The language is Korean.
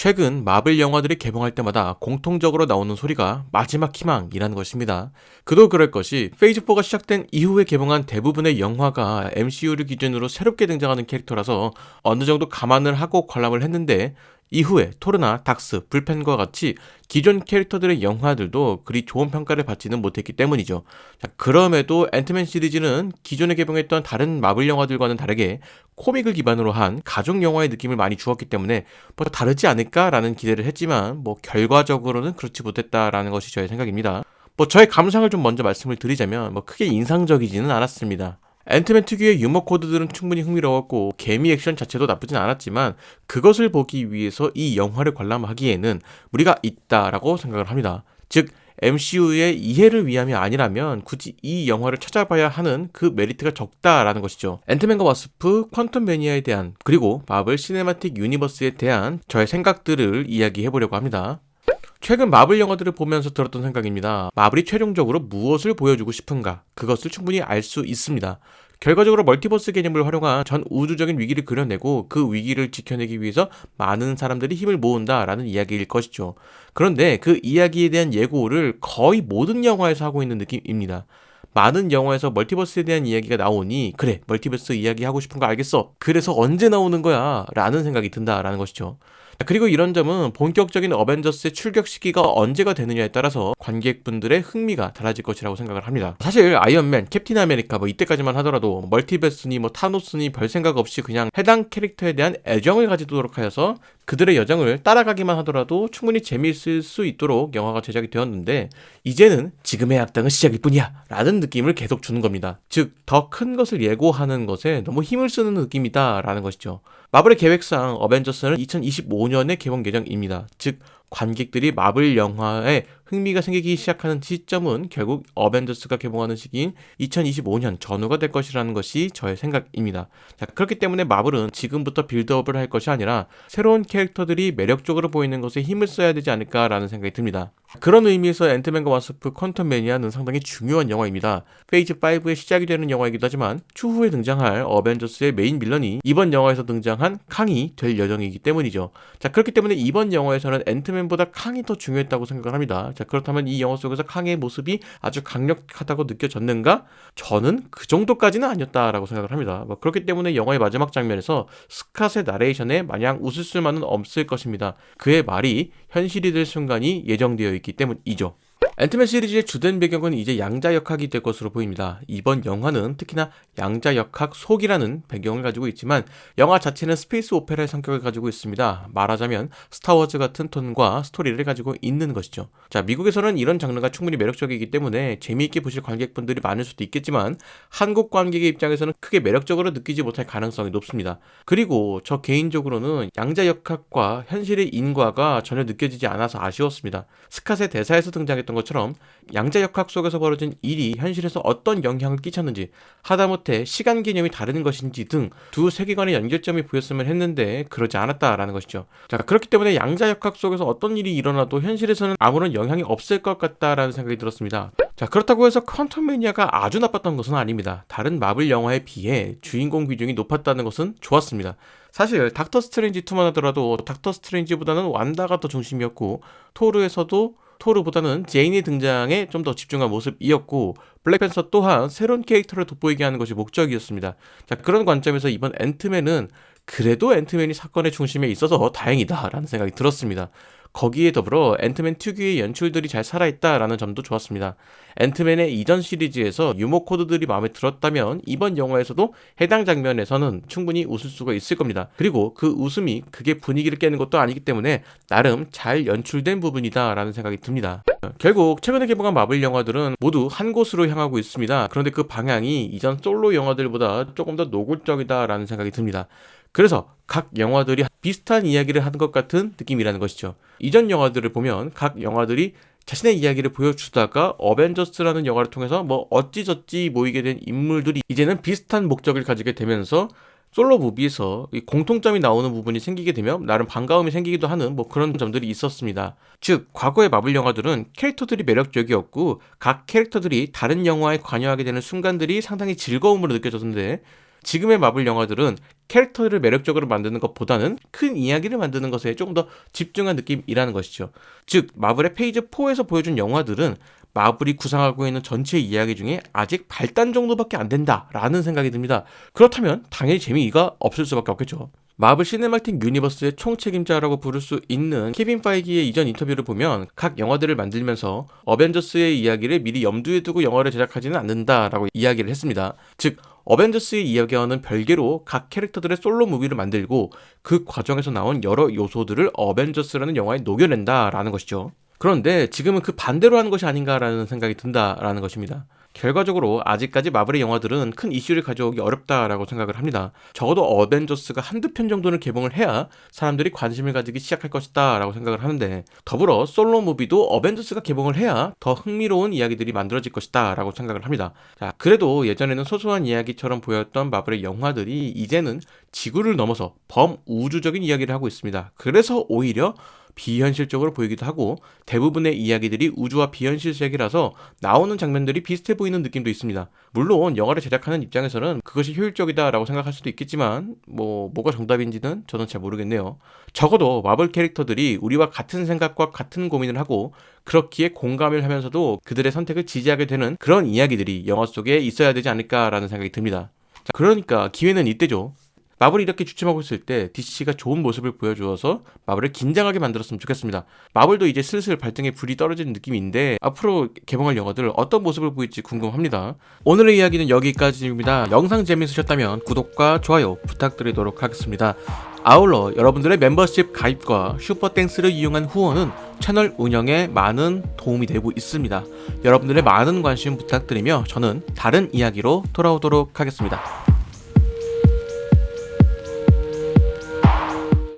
최근 마블 영화들이 개봉할 때마다 공통적으로 나오는 소리가 마지막 희망이라는 것입니다. 그도 그럴 것이 페이즈 4가 시작된 이후에 개봉한 대부분의 영화가 MCU를 기준으로 새롭게 등장하는 캐릭터라서 어느 정도 감안을 하고 관람을 했는데 이후에 토르나 닥스, 불펜과 같이 기존 캐릭터들의 영화들도 그리 좋은 평가를 받지는 못했기 때문이죠. 자, 그럼에도 앤트맨 시리즈는 기존에 개봉했던 다른 마블 영화들과는 다르게 코믹을 기반으로 한 가족 영화의 느낌을 많이 주었기 때문에 뭐 다르지 않을까라는 기대를 했지만 뭐 결과적으로는 그렇지 못했다라는 것이 저의 생각입니다. 뭐 저의 감상을 좀 먼저 말씀을 드리자면 뭐 크게 인상적이지는 않았습니다. 앤트맨 특유의 유머 코드들은 충분히 흥미로웠고 개미 액션 자체도 나쁘진 않았지만 그것을 보기 위해서 이 영화를 관람하기에는 무리가 있다라고 생각을 합니다. 즉 MCU의 이해를 위함이 아니라면 굳이 이 영화를 찾아봐야 하는 그 메리트가 적다라는 것이죠. 앤트맨과 와스프, 퀀텀 매니아에 대한 그리고 마블 시네마틱 유니버스에 대한 저의 생각들을 이야기해보려고 합니다. 최근 마블 영화들을 보면서 들었던 생각입니다. 마블이 최종적으로 무엇을 보여주고 싶은가? 그것을 충분히 알 수 있습니다. 결과적으로 멀티버스 개념을 활용한 전 우주적인 위기를 그려내고 그 위기를 지켜내기 위해서 많은 사람들이 힘을 모은다라는 이야기일 것이죠. 그런데 그 이야기에 대한 예고를 거의 모든 영화에서 하고 있는 느낌입니다. 많은 영화에서 멀티버스에 대한 이야기가 나오니 그래 멀티버스 이야기 하고 싶은 거 알겠어. 그래서 언제 나오는 거야? 라는 생각이 든다라는 것이죠. 그리고 이런 점은 본격적인 어벤져스의 출격 시기가 언제가 되느냐에 따라서 관객분들의 흥미가 달라질 것이라고 생각을 합니다. 사실 아이언맨, 캡틴 아메리카 뭐 이때까지만 하더라도 멀티버스니 뭐 타노스니 별 생각 없이 그냥 해당 캐릭터에 대한 애정을 가지도록 하여서 그들의 여정을 따라가기만 하더라도 충분히 재미있을 수 있도록 영화가 제작이 되었는데 이제는 지금의 악당은 시작일 뿐이야 라는 느낌을 계속 주는 겁니다. 즉 더 큰 것을 예고하는 것에 너무 힘을 쓰는 느낌이다 라는 것이죠. 마블의 계획상 어벤져스는 2025년에 개봉 예정입니다. 즉 관객들이 마블 영화에 흥미가 생기기 시작하는 시점은 결국 어벤져스가 개봉하는 시기인 2025년 전후가 될 것이라는 것이 저의 생각입니다. 자, 그렇기 때문에 마블은 지금부터 빌드업을 할 것이 아니라 새로운 캐릭터들이 매력적으로 보이는 것에 힘을 써야 되지 않을까라는 생각이 듭니다. 그런 의미에서 앤트맨과 와스프 퀀텀 매니아는 상당히 중요한 영화입니다. 페이즈 5의 시작이 되는 영화이기도 하지만 추후에 등장할 어벤져스의 메인 빌런이 이번 영화에서 등장한 캉이 될 예정이기 때문이죠. 자, 그렇기 때문에 이번 영화에서는 앤트맨보다 캉이 더 중요했다고 생각을 합니다. 자, 그렇다면 이 영화 속에서 캉의 모습이 아주 강력하다고 느껴졌는가? 저는 그 정도까지는 아니었다라고 생각을 합니다. 뭐 그렇기 때문에 영화의 마지막 장면에서 스캇의 나레이션에 마냥 웃을 수만은 없을 것입니다. 그의 말이 현실이 될 순간이 예정되어 있기 때문이죠. 앤트맨 시리즈의 주된 배경은 이제 양자역학이 될 것으로 보입니다. 이번 영화는 특히나 양자역학 속이라는 배경을 가지고 있지만 영화 자체는 스페이스 오페라의 성격을 가지고 있습니다. 말하자면 스타워즈 같은 톤과 스토리를 가지고 있는 것이죠. 자, 미국에서는 이런 장르가 충분히 매력적이기 때문에 재미있게 보실 관객분들이 많을 수도 있겠지만 한국 관객의 입장에서는 크게 매력적으로 느끼지 못할 가능성이 높습니다. 그리고 저 개인적으로는 양자역학과 현실의 인과가 전혀 느껴지지 않아서 아쉬웠습니다. 스캇의 대사에서 등장했던 것처럼 양자역학 속에서 벌어진 일이 현실에서 어떤 영향을 끼쳤는지 하다못해 시간 개념이 다른 것인지 등 두 세계관의 연결점이 보였으면 했는데 그러지 않았다라는 것이죠. 자, 그렇기 때문에 양자역학 속에서 어떤 일이 일어나도 현실에서는 아무런 영향이 없을 것 같다라는 생각이 들었습니다. 자, 그렇다고 해서 퀀텀 매니아가 아주 나빴던 것은 아닙니다. 다른 마블 영화에 비해 주인공 비중이 높았다는 것은 좋았습니다. 사실 닥터 스트레인지 2만 하더라도 닥터 스트레인지보다는 완다가 더 중심이었고 토르에서도 토르보다는 제인의 등장에 좀 더 집중한 모습이었고 블랙팬서 또한 새로운 캐릭터를 돋보이게 하는 것이 목적이었습니다. 자, 그런 관점에서 이번 앤트맨은 그래도 앤트맨이 사건의 중심에 있어서 다행이다라는 생각이 들었습니다. 거기에 더불어 앤트맨 특유의 연출들이 잘 살아있다라는 점도 좋았습니다. 앤트맨의 이전 시리즈에서 유머 코드들이 마음에 들었다면 이번 영화에서도 해당 장면에서는 충분히 웃을 수가 있을 겁니다. 그리고 그 웃음이 그게 분위기를 깨는 것도 아니기 때문에 나름 잘 연출된 부분이다라는 생각이 듭니다. 결국 최근에 개봉한 마블 영화들은 모두 한 곳으로 향하고 있습니다. 그런데 그 방향이 이전 솔로 영화들보다 조금 더 노골적이다라는 생각이 듭니다. 그래서 각 영화들이 비슷한 이야기를 하는 것 같은 느낌이라는 것이죠. 이전 영화들을 보면 각 영화들이 자신의 이야기를 보여주다가 어벤져스라는 영화를 통해서 뭐 어찌저찌 모이게 된 인물들이 이제는 비슷한 목적을 가지게 되면서 솔로 무비에서 공통점이 나오는 부분이 생기게 되면 나름 반가움이 생기기도 하는 뭐 그런 점들이 있었습니다. 즉 과거의 마블 영화들은 캐릭터들이 매력적이었고 각 캐릭터들이 다른 영화에 관여하게 되는 순간들이 상당히 즐거움으로 느껴졌는데 지금의 마블 영화들은 캐릭터를 매력적으로 만드는 것보다는 큰 이야기를 만드는 것에 조금 더 집중한 느낌이라는 것이죠. 즉 마블의 페이지 4에서 보여준 영화들은 마블이 구상하고 있는 전체 이야기 중에 아직 발단 정도밖에 안 된다라는 생각이 듭니다. 그렇다면 당연히 재미가 없을 수밖에 없겠죠. 마블 시네마틱 유니버스의 총책임자라고 부를 수 있는 케빈 파이기의 이전 인터뷰를 보면 각 영화들을 만들면서 어벤져스의 이야기를 미리 염두에 두고 영화를 제작하지는 않는다라고 이야기를 했습니다. 즉 어벤져스의 이야기와는 별개로 각 캐릭터들의 솔로 무비를 만들고 그 과정에서 나온 여러 요소들을 어벤져스라는 영화에 녹여낸다라는 것이죠. 그런데 지금은 그 반대로 하는 것이 아닌가라는 생각이 든다라는 것입니다. 결과적으로 아직까지 마블의 영화들은 큰 이슈를 가져오기 어렵다라고 생각을 합니다. 적어도 어벤져스가 한두 편 정도는 개봉을 해야 사람들이 관심을 가지기 시작할 것이다 라고 생각을 하는데, 더불어 솔로 무비도 어벤져스가 개봉을 해야 더 흥미로운 이야기들이 만들어질 것이다 라고 생각을 합니다. 자, 그래도 예전에는 소소한 이야기처럼 보였던 마블의 영화들이 이제는 지구를 넘어서 범우주적인 이야기를 하고 있습니다. 그래서 오히려 비현실적으로 보이기도 하고 대부분의 이야기들이 우주와 비현실 세계라서 나오는 장면들이 비슷해 보이는 느낌도 있습니다. 물론 영화를 제작하는 입장에서는 그것이 효율적이다라고 생각할 수도 있겠지만 뭐가 정답인지는 저는 잘 모르겠네요. 적어도 마블 캐릭터들이 우리와 같은 생각과 같은 고민을 하고 그렇기에 공감을 하면서도 그들의 선택을 지지하게 되는 그런 이야기들이 영화 속에 있어야 되지 않을까라는 생각이 듭니다. 자, 그러니까 기회는 이때죠. 마블이 이렇게 주춤하고 있을 때 DC가 좋은 모습을 보여주어서 마블을 긴장하게 만들었으면 좋겠습니다. 마블도 이제 슬슬 발등에 불이 떨어지는 느낌인데 앞으로 개봉할 영화들 어떤 모습을 보일지 궁금합니다. 오늘의 이야기는 여기까지입니다. 영상 재밌으셨다면 구독과 좋아요 부탁드리도록 하겠습니다. 아울러 여러분들의 멤버십 가입과 슈퍼땡스를 이용한 후원은 채널 운영에 많은 도움이 되고 있습니다. 여러분들의 많은 관심 부탁드리며 저는 다른 이야기로 돌아오도록 하겠습니다.